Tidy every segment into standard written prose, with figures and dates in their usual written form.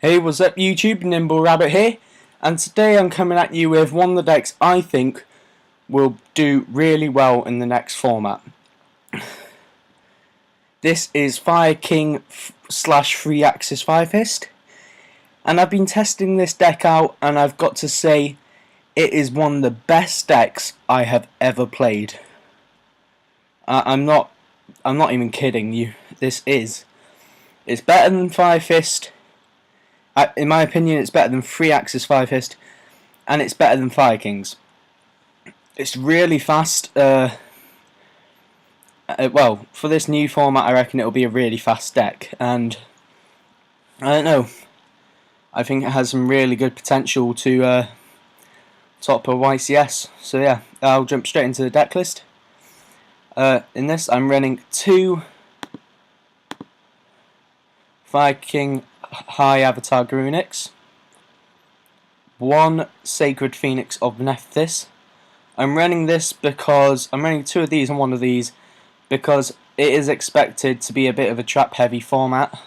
Hey, what's up YouTube? Nimble Rabbit here, and today I'm coming at you with one of the decks I think will do really well in the next format. This is Fire King slash 3-axis 5-fist, and I've been testing this deck out, and I've got to say it is one of the best decks I have ever played. I'm not even kidding you. It's better than 5-fist. In my opinion, it's better than 3-axis 5-fist, and it's better than Fire Kings. It's really fast. Well, for this new format, I reckon it'll be a really fast deck, and I don't know. I think it has some really good potential to top a YCS. So yeah, I'll jump straight into the deck list. In this, I'm running 2 Fire King High Avatar Grunics, 1 Sacred Phoenix of Nephthys. I'm running this because I'm running 2 of these and 1 of these because it is expected to be a bit of a trap heavy format.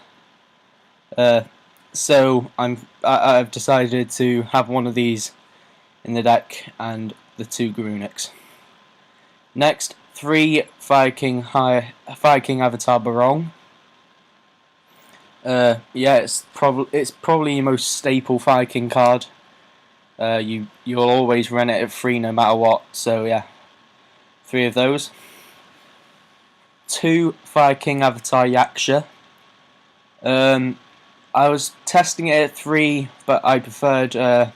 So I've decided to have 1 of these in the deck and the 2 Grunics. Next, 3 Fire King Avatar Barong. Yeah, it's probably your most staple Fire King card. You'll always run it at 3 no matter what. So yeah, 3 of those. 2 Fire King Avatar Yaksha. I was testing it at 3, but I preferred a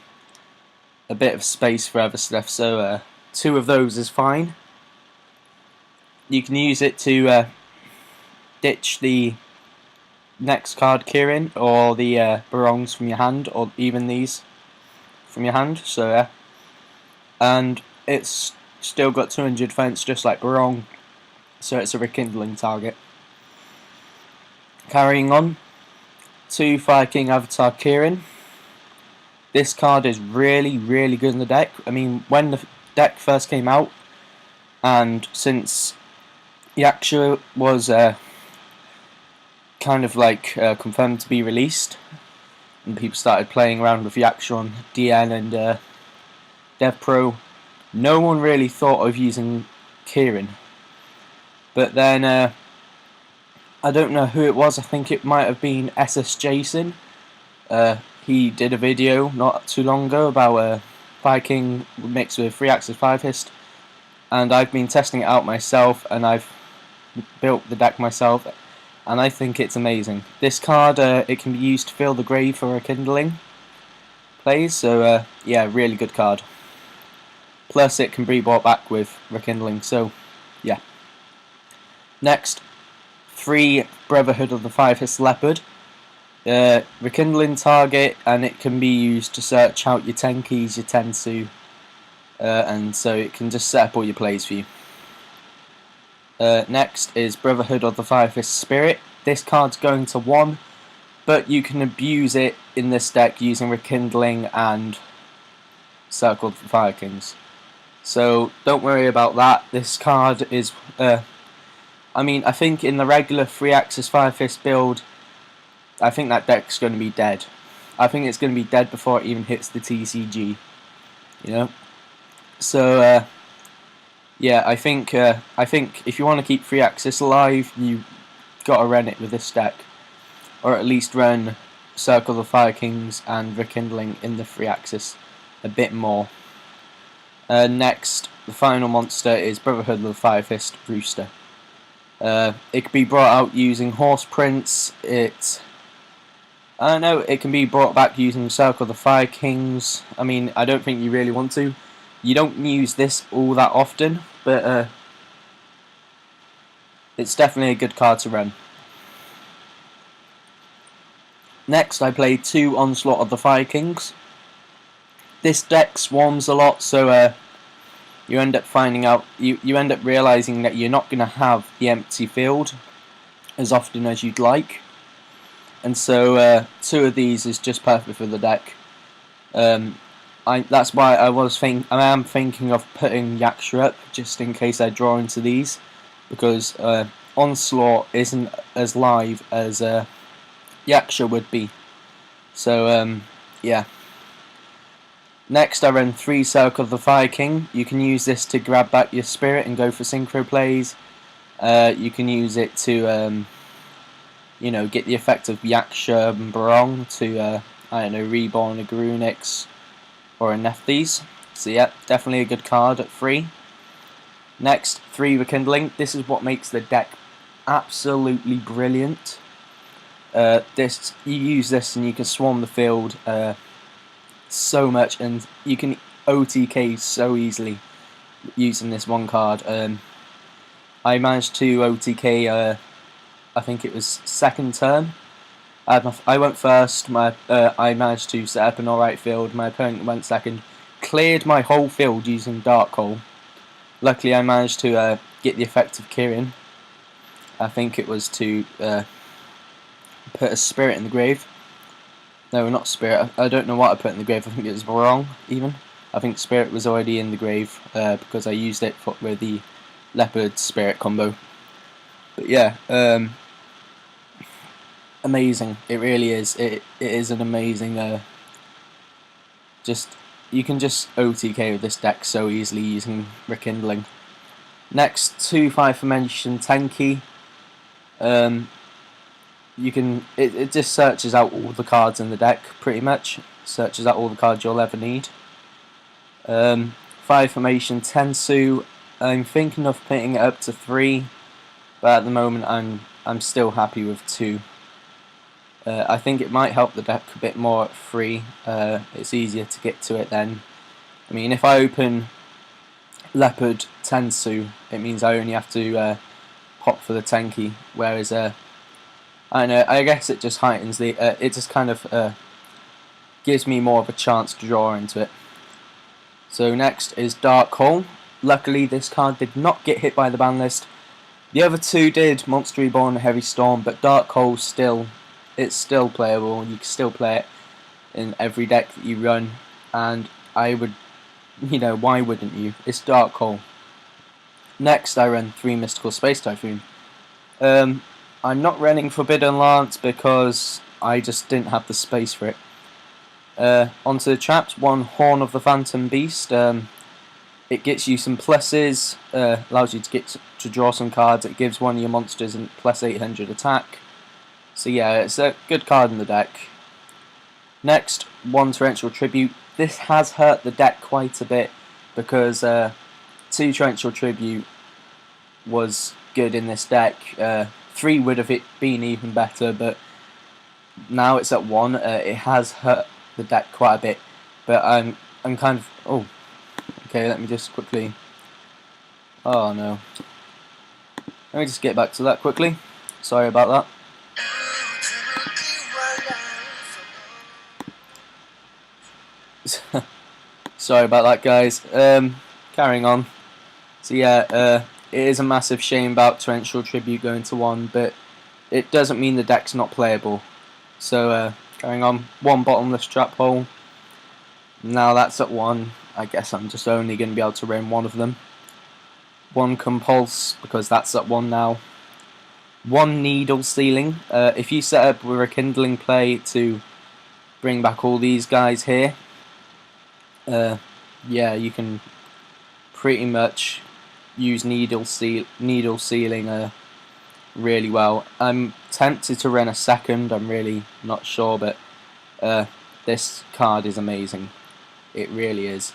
bit of space for other stuff. So 2 of those is fine. You can use it to ditch the next card Kirin, or the Barongs from your hand, or even these from your hand. So yeah, and it's still got 200 defense just like Barong, so it's a rekindling target. Carrying on, 2 Fire King Avatar Kirin. This card is really good in the deck. I mean, when the deck first came out, and since Yaksha was kind of like confirmed to be released, and people started playing around with Yaksha on DN and DevPro, no one really thought of using Kirin. But then I don't know who it was. I think it might have been SS Jason. He did a video not too long ago about Fire King mixed with 3-axis 5-fist, and I've been testing it out myself, and I've built the deck myself, and I think it's amazing. This card, it can be used to fill the grave for rekindling plays, so yeah, really good card. Plus it can be brought back with rekindling, so yeah. Next, 3 Brotherhood of the 5-fist Leopard. Rekindling target, and it can be used to search out your Tenkis, your Tensu, and so it can just set up all your plays for you. Next is Brotherhood of the 5-fist Spirit. This card's going to 1, but you can abuse it in this deck using Rekindling and Circle of the Fire Kings. So don't worry about that. This card is, I mean, I think in the regular 3-axis 5-fist build, I think that deck's going to be dead. I think it's going to be dead before it even hits the TCG. You know? So, yeah, I think if you want to keep 3-axis alive, you got to run it with this deck, or at least run Circle of the Fire Kings and Rekindling in the 3-axis a bit more. Next, the final monster is Brotherhood of the 5-fist Rooster. It can be brought out using Horse Prince. I don't know. It can be brought back using Circle of the Fire Kings. I mean, I don't think you really want to. You don't use this all that often, but it's definitely a good card to run. Next, I played 2 Onslaught of the Fire Kings. This deck swarms a lot, so you end up finding out, you end up realizing that you're not going to have the empty field as often as you'd like, and so 2 of these is just perfect for the deck. That's why I am thinking of putting Yaksha up, just in case I draw into these, because Onslaught isn't as live as Yaksha would be. So yeah. Next, I run 3 Circle of the Viking. You can use this to grab back your spirit and go for synchro plays. You can use it to, you know, get the effect of Yaksha and Barong to, I don't know, reborn a Grunix or a Nephthys. So yeah, definitely a good card at 3. Next, 3 Rekindling. This is what makes the deck absolutely brilliant. You use this and you can swarm the field so much, and you can OTK so easily using this one card. I managed to OTK, I think it was second turn. I went first. I managed to set up an alright field. My opponent went second. Cleared my whole field using Dark Hole. Luckily, I managed to get the effect of Kirin. I think it was to put a spirit in the grave. No, not spirit. I don't know what I put in the grave. I think it was wrong, even. I think spirit was already in the grave because I used it with the leopard spirit combo. But yeah, amazing. It really is. It is an amazing. You can just OTK with this deck so easily using Rekindling. Next, 2 5 Formation Tenki. It just searches out all the cards in the deck, pretty much. Searches out all the cards you'll ever need. 5 Formation Tensu. I'm thinking of putting it up to 3, but at the moment I'm still happy with 2. I think it might help the deck a bit more at 3. It's easier to get to it then. I mean, if I open Leopard Tensu, it means I only have to pop for the Tenki, whereas I don't know, I guess it just heightens the, it just kind of gives me more of a chance to draw into it. So next is Dark Hole. Luckily this card did not get hit by the ban list. The other 2 did, Monster Reborn and Heavy Storm, but Dark Hole it's still playable. You can still play it in every deck that you run, and I would, you know, why wouldn't you? It's Dark Hole. Next I run 3 Mystical Space Typhoon. I'm not running Forbidden Lance because I just didn't have the space for it. Onto the traps, 1 Horn of the Phantom Beast. It gets you some pluses, allows you to draw some cards. It gives one of your monsters a plus 800 attack. So yeah, it's a good card in the deck. Next, 1 Torrential Tribute. This has hurt the deck quite a bit because 2 Torrential Tribute was good in this deck. 3 would have been even better, but now it's at 1. It has hurt the deck quite a bit, but I'm kind of, oh, okay, let me just quickly, oh no, let me just get back to that quickly, sorry about that. Sorry about that, guys. Carrying on. So yeah, it is a massive shame about Torrential Tribute going to 1, but it doesn't mean the deck's not playable. So carrying on, 1 Bottomless Trap Hole. Now that's at 1. I guess I'm just only going to be able to run 1 of them. 1 Compulse, because that's at 1 now. 1 Needle Stealing. If you set up a Rekindling play to bring back all these guys here, yeah, you can pretty much use Needle Sealing really well. I'm tempted to run a second, I'm really not sure, but this card is amazing. It really is.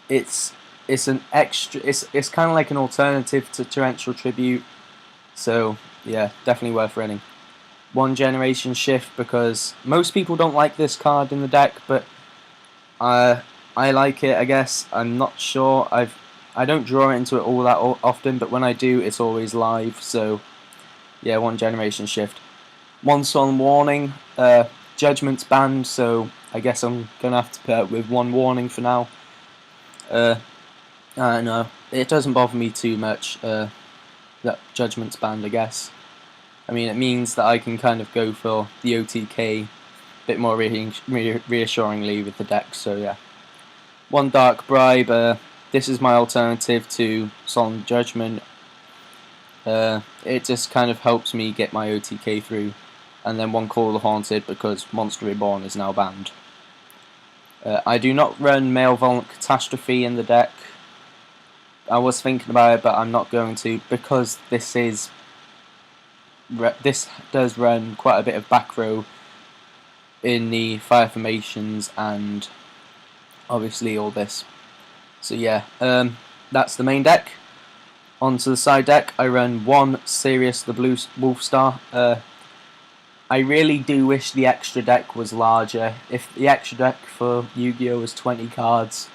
It's an extra. It's kind of like an alternative to Torrential Tribute. So yeah, definitely worth running. 1 Generation Shift, because most people don't like this card in the deck, but I like it. I guess I'm not sure. I don't draw into it all that often, but when I do, it's always live. So yeah, 1 Generation Shift. 1 Solemn Warning. Judgment's banned, so I guess I'm gonna have to put up with 1 warning for now. I don't know. It doesn't bother me too much that Judgment's banned, I guess. I mean, it means that I can kind of go for the OTK a bit more reassuringly with the deck, so yeah. 1 Dark Bribe. This is my alternative to Solemn Judgment. It just kind of helps me get my OTK through. and then 1 Call of the Haunted because Monster Reborn is now banned. I do not run Male Violent Catastrophe in the deck. I was thinking about it, but I'm not going to, because this does run quite a bit of back row in the fire formations and obviously all this. So yeah, that's the main deck. Onto the side deck, I run 1 Sirius the Blue Wolf Star. I really do wish the extra deck was larger. If the extra deck for Yu-Gi-Oh was 20 cards,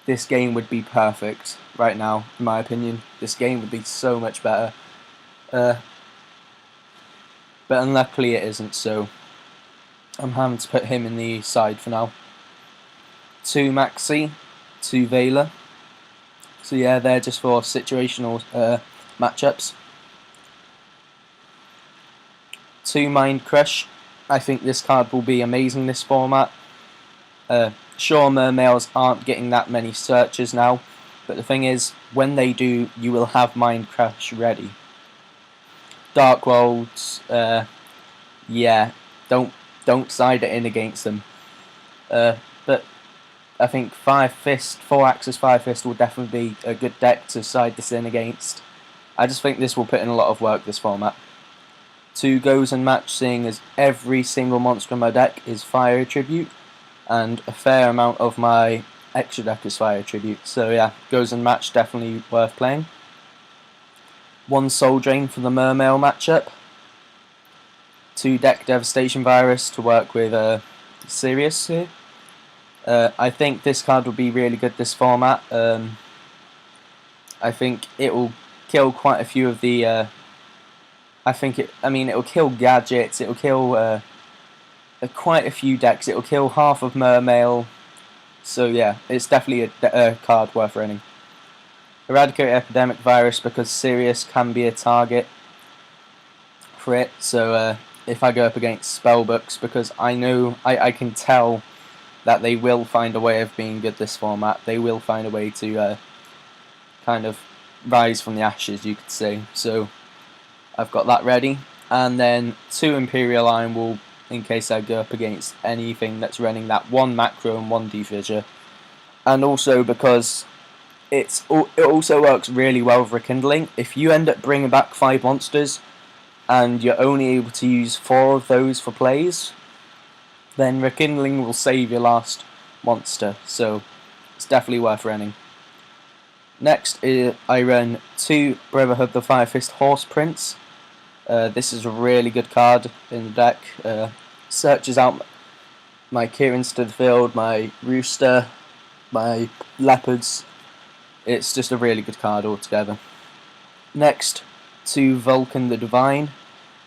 this game would be perfect right now, in my opinion. This game would be so much better. But unluckily it isn't, so I'm having to put him in the side for now. 2 Maxi, 2 Vela. So yeah, they're just for situational matchups. 2 Mind Crush. I think this card will be amazing this format. Sure, Mermails aren't getting that many searches now, but the thing is, when they do, you will have Mind Crush ready. Dark Worlds, yeah, don't side it in against them. But I think 4-axis 5 Fist will definitely be a good deck to side this in against. I just think this will put in a lot of work, this format. 2 Goes and Match, seeing as every single monster in my deck is Fire Attribute, and a fair amount of my extra deck is Fire Attribute. So yeah, Goes and Match definitely worth playing. 1 Soul Drain for the Mermail matchup. 2 Deck Devastation Virus to work with Sirius here. I think this card will be really good this format. I think it will kill quite a few of the. It will kill gadgets. It will kill quite a few decks. It will kill half of Mermail. So yeah, it's definitely a card worth running. Eradicate Epidemic Virus because Sirius can be a target for it. So if I go up against spellbooks, because I know I can tell that they will find a way of being good this format. They will find a way to kind of rise from the ashes, you could say. So I've got that ready. And then 2 Imperial Iron Wall in case I go up against anything that's running that 1 Macro and 1 Defissure. And also because it also works really well with Rekindling. If you end up bringing back 5 monsters and you're only able to use 4 of those for plays, then Rekindling will save your last monster, so it's definitely worth running. Next, I run 2 Brotherhood the Fire Fist Horse Prince. This is a really good card in the deck. Searches out my Kirins to the field, my Rooster, my Leopards. It's just a really good card altogether. Next, 2 Vulcan the Divine.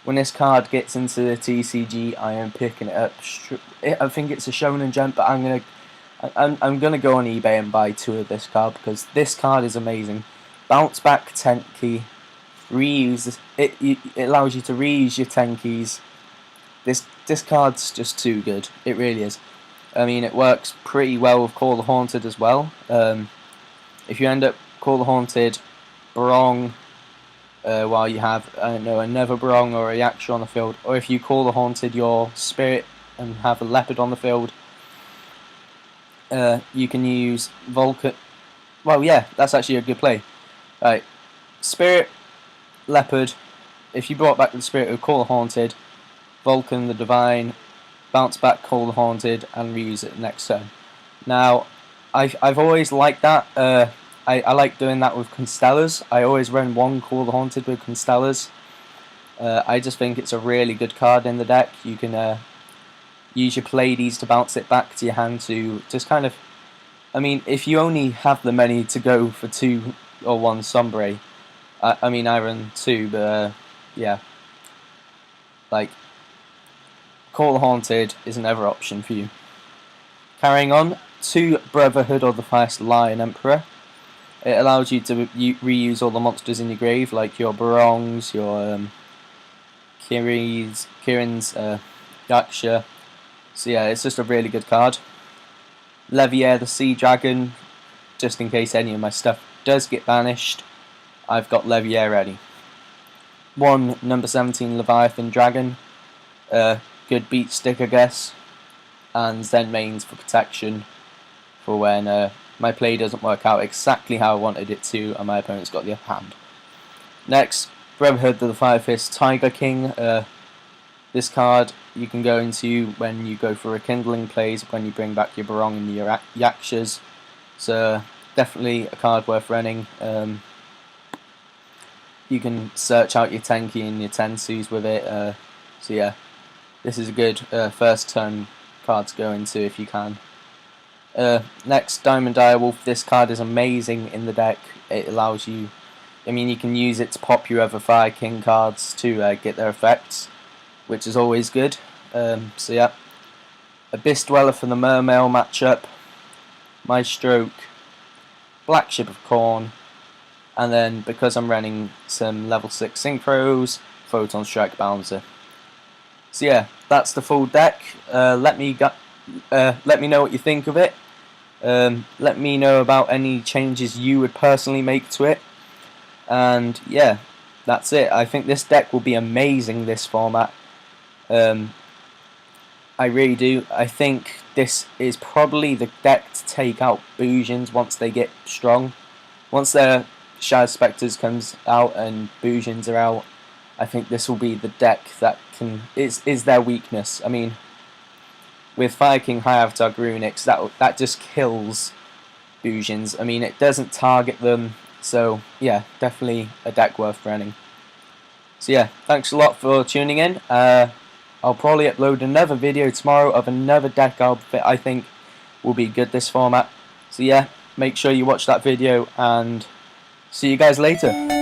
When this card gets into the TCG, I am picking it up. I think it's a Shonen Jump, but I'm gonna go on eBay and buy 2 of this card because this card is amazing. Bounce back 10 key, reuse it allows you to reuse your 10 keys. This card's just too good. It really is. I mean, it works pretty well with Call the Haunted as well. If you end up Call the Haunted, Brong. While you have a Never Brong or a Yaksha on the field, or if you Call the Haunted your Spirit and have a Leopard on the field, you can use Vulcan. Well, yeah, that's actually a good play. Right, Spirit, Leopard. If you brought back the Spirit of Call the Haunted, Vulcan the Divine, bounce back Call the Haunted, and reuse it next turn. Now, I've always liked that. I like doing that with Constellas. I always run 1 Call the Haunted with Constellas. I just think it's a really good card in the deck. You can use your Pleiades to bounce it back to your hand to just kind of... I mean, if you only have the money to go for 2 or 1 Sombre, I mean, I run 2, but yeah. Like, Call the Haunted is another option for you. Carrying on, 2 Brotherhood of the First Lion Emperor. It allows you to reuse all the monsters in your grave, like your Barongs, your Kirins, Yaksha. So yeah, it's just a really good card. Levier the Sea Dragon, just in case any of my stuff does get banished, I've got Levier ready. 1 number 17 Leviathan Dragon. good beat stick, I guess, and then mains for protection for when my play doesn't work out exactly how I wanted it to and my opponent's got the upper hand. Next, Brotherhood of the Fire Fist Tiger King. This card you can go into when you go for rekindling plays, when you bring back your Barong and your Yakshas. So definitely a card worth running. You can search out your Tenki and your Tensus with it. So yeah, this is a good first turn card to go into if you can. Next, Diamond Direwolf. This card is amazing in the deck. It allows you, I mean, you can use it to pop your other Fire King cards to get their effects, which is always good. So yeah, Abyss Dweller for the Mermail matchup, My Stroke, Black Ship of Corn, and then because I'm running some level 6 Synchros, Photon Strike Bouncer. So yeah, that's the full deck. Let me know what you think of it. Let me know about any changes you would personally make to it. And yeah, that's it. I think this deck will be amazing this format. I really do. I think this is probably the deck to take out Boojins once they get strong. Once their Shadow Spectres comes out and Boojins are out, I think this will be the deck that is their weakness. I mean, with Fire King High Avatar Grunix, that just kills Boojins. I mean, it doesn't target them, so yeah, definitely a deck worth running. So yeah, thanks a lot for tuning in. I'll probably upload another video tomorrow of another deck I think will be good this format. So yeah, make sure you watch that video and see you guys later.